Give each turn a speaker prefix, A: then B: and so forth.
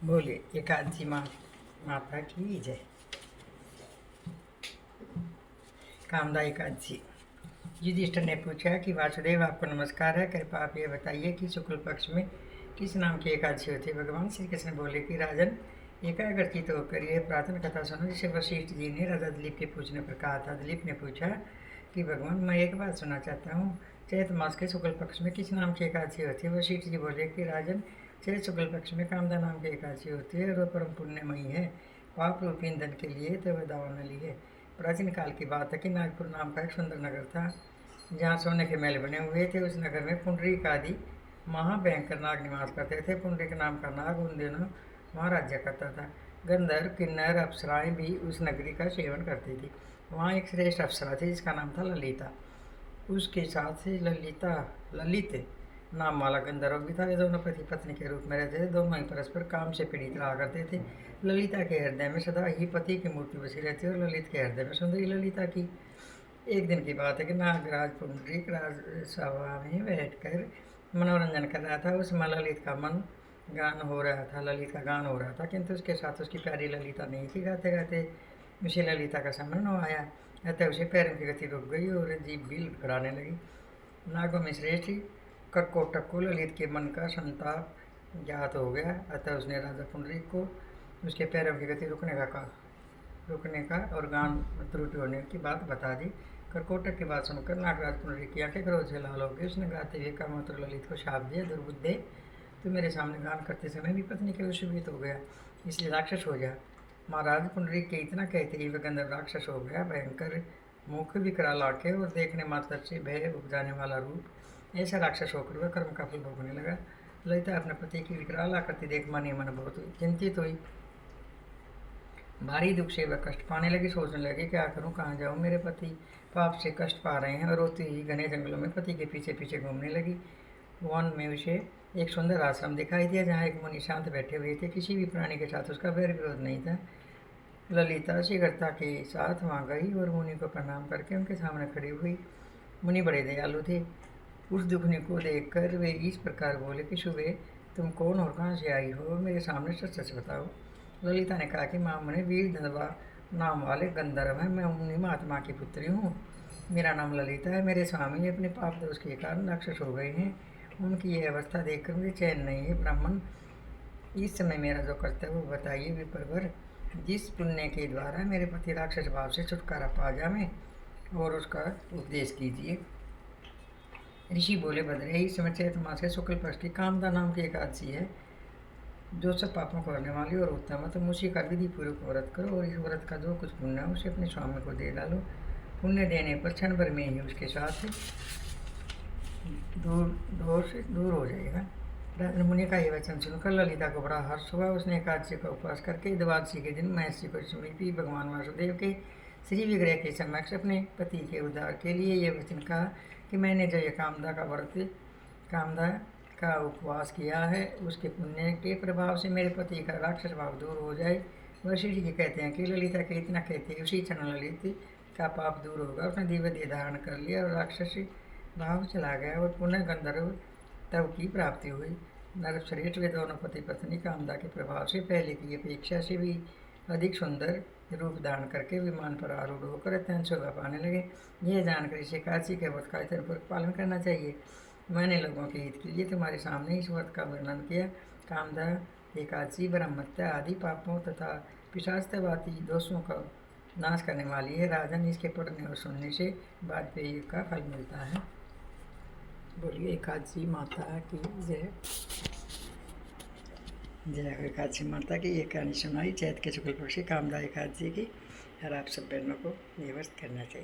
A: बोले एकादशी माता की जय। कामदा एकादशी। युधिष्ठिर ने पूछा कि वासुदेव आपको नमस्कार है, कृपया आप ये बताइए कि शुक्ल पक्ष में किस नाम की एकादशी होती है। भगवान श्री कृष्ण बोले कि राजन, एकाग्र चित्त होकर यह प्रार्थना कथा सुनो जिसे वशिष्ठ जी ने राजा दिलीप के पूछने पर कहा था। दिलीप ने पूछा कि भगवान, मैं एक बात सुनना चाहता हूँ, चैत मास के शुक्ल पक्ष में किस नाम की एकादशी होती है। वशिष्ठ जी बोले कि राजन, चैत शुक्ल पक्ष में कामदा नाम की एकादशी होती है और वह परम पुण्यमयी है। पाप रूपी ईंधन के लिए तो वह दावानली है। प्राचीन काल की बात है कि नागपुर नाम का एक सुंदर नगर था, जहाँ सोने के महल बने हुए थे। उस नगर में पुंडरीक आदि महाभयंकर नाग निवास करते थे। पुंडरीक नाम का नाग उन दिनों वहाँ राज्य करता था। गंधर्व, किन्नर, अप्सराएं भी उस नगरी का सेवन करती थी। वहाँ एक श्रेष्ठ अप्सरा थी जिसका नाम था ललिता। उसके साथ ही ललित नाम वाला गंधर्व भी था। वे दोनों पति पत्नी के रूप में रहते थे। दोनों ही परस्पर काम से पीड़ित रहा करते थे। ललिता के हृदय में सदा ही पति की मूर्ति बसी रहती और ललित के हृदय में सुंदरी ललिता की। एक दिन की बात है कि नागराज पुंडरीक राजसभा में बैठकर मनोरंजन कर रहा था। उसमें ललित का गान हो रहा था, किंतु उसके साथ उसकी प्यारी ललिता नहीं थी। गाते गाते उसे ललिता का स्मरण आया, अतः उसे पैरों की गति रुक गई और जीभ भी लड़खड़ाने लगी। नागों में श्रेष्ठ कर्कोटक को ललित के मन का संताप ज्ञात हो गया, अतः उसने राजा पुंडरीक को उसके पैरों की गति रुकने का और गान त्रुटि होने की बात बता दी। कर्कोटक की बात सुनकर नागराज पुंडरीक की आंखें क्रोध से लाल हो गई। उसने गाते हुए कामोत्र ललित को शाप दिया, दुर्बुद्धे, तू मेरे सामने गान करते समय भी पत्नी के वशीभूत हो गया, इसलिए राक्षस हो जा। महाराज पुंडरीक के इतना कहते ही वह गंधर्व राक्षस हो गया। भयंकर मुख, विकराल आंखें और देखने मात्र से भय उपजाने वाला रूप, ऐसा राक्षस होकर वह कर्म का फल भोगने लगा। ललिता अपने पति की विकराल आकृति देख मन ही मन बहुत चिंतित हुई। भारी दुख से वह कष्ट पाने लगी। सोचने लगी, क्या करूं, कहाँ जाऊं, मेरे पति पाप से कष्ट पा रहे हैं। और रोती ही घने जंगलों में पति के पीछे पीछे घूमने लगी। वन में उसे एक सुंदर आश्रम दिखाई दिया, जहाँ एक मुनि शांत बैठे हुए थे। किसी भी प्राणी के साथ उसका वैर विरोध नहीं था। ललिता शीघ्रता के साथ वहाँ गई और मुनि को प्रणाम करके उनके सामने खड़ी हुई। मुनि बड़े दयालु थे। उस दुखनी को देखकर वे इस प्रकार बोले कि सुबह, तुम कौन और कहाँ से आई हो, मेरे सामने सच सच बताओ। ललिता ने कहा कि महामुनि, वीर धनवा नाम वाले गंधर्व हैं, मैं उन्हीं महात्मा की पुत्री हूँ। मेरा नाम ललिता है। मेरे स्वामी अपने पाप दोष के कारण राक्षस हो गए हैं। उनकी यह अवस्था देखकर मुझे चैन नहीं है। ब्राह्मण, इस समय मेरा जो कर्तव्य वो बताइए। विप्रवर, जिस पुण्य के द्वारा मेरे पति राक्षस भाव से छुटकारा पा जाए और उसका उपदेश कीजिए। ऋषि बोले, भद्रे, इस समय चैत मास के शुक्ल पक्ष की कामदा नाम की एकादशी है, जो सब पापों को करने वाली और उत्तम है। तुम उसी का विधि पूर्वक व्रत करो और इस व्रत का जो कुछ पुण्य है उसे अपने स्वामी को दे डालो। पुण्य देने पर क्षण भर में ही उसके साथ दूर हो जाएगा। राजन मुनि का यह वचन सुनकर ललिता को बड़ा हर्ष हुआ। उसने एकादशी का उपवास करके द्वादशी के दिन महर्षि को समीपी भगवान वासुदेव के श्री विग्रह के समक्ष अपने पति के उद्धार के लिए यह वचन कहा कि मैंने जो यह कामदा का उपवास किया है, उसके पुण्य के प्रभाव से मेरे पति का राक्षस भाव दूर हो जाए। वशिष्ठ जी कहते हैं कि ललिता के इतना कहते उसी क्षण ललित का पाप दूर होगा। उसने दिव्य देह धारण कर लिया और राक्षसी भाव चला गया और पुनः गंधर्व तव की प्राप्ति हुई। नरश्रेष्ठ वे दोनों पति पत्नी कामदा के प्रभाव से पहले की अपेक्षा से भी अधिक सुंदर रूप धारण करके विमान पर आरूढ़ होकर अत्यंत शोभा पाने लगे। यह जानकर इसे एकादशी के व्रत का पूर्वक पालन करना चाहिए। मैंने लोगों के हित के लिए तुम्हारे सामने इस व्रत का वर्णन किया। कामदा एकादशी ब्रह्मत्या आदि पापों तथा पिशाचवादी दोषों का नाश करने वाली है। राजन, इसके पढ़ने और सुनने से वाजपेयी का फल मिलता है। बोलिए एकादशी माता की जय। जय हो एकादशी माता की। ये कहानी सुनाई चैत के शुक्ल पक्ष की कामदा एकादशी की, और आप सब बहनों को ये व्रत करना चाहिए।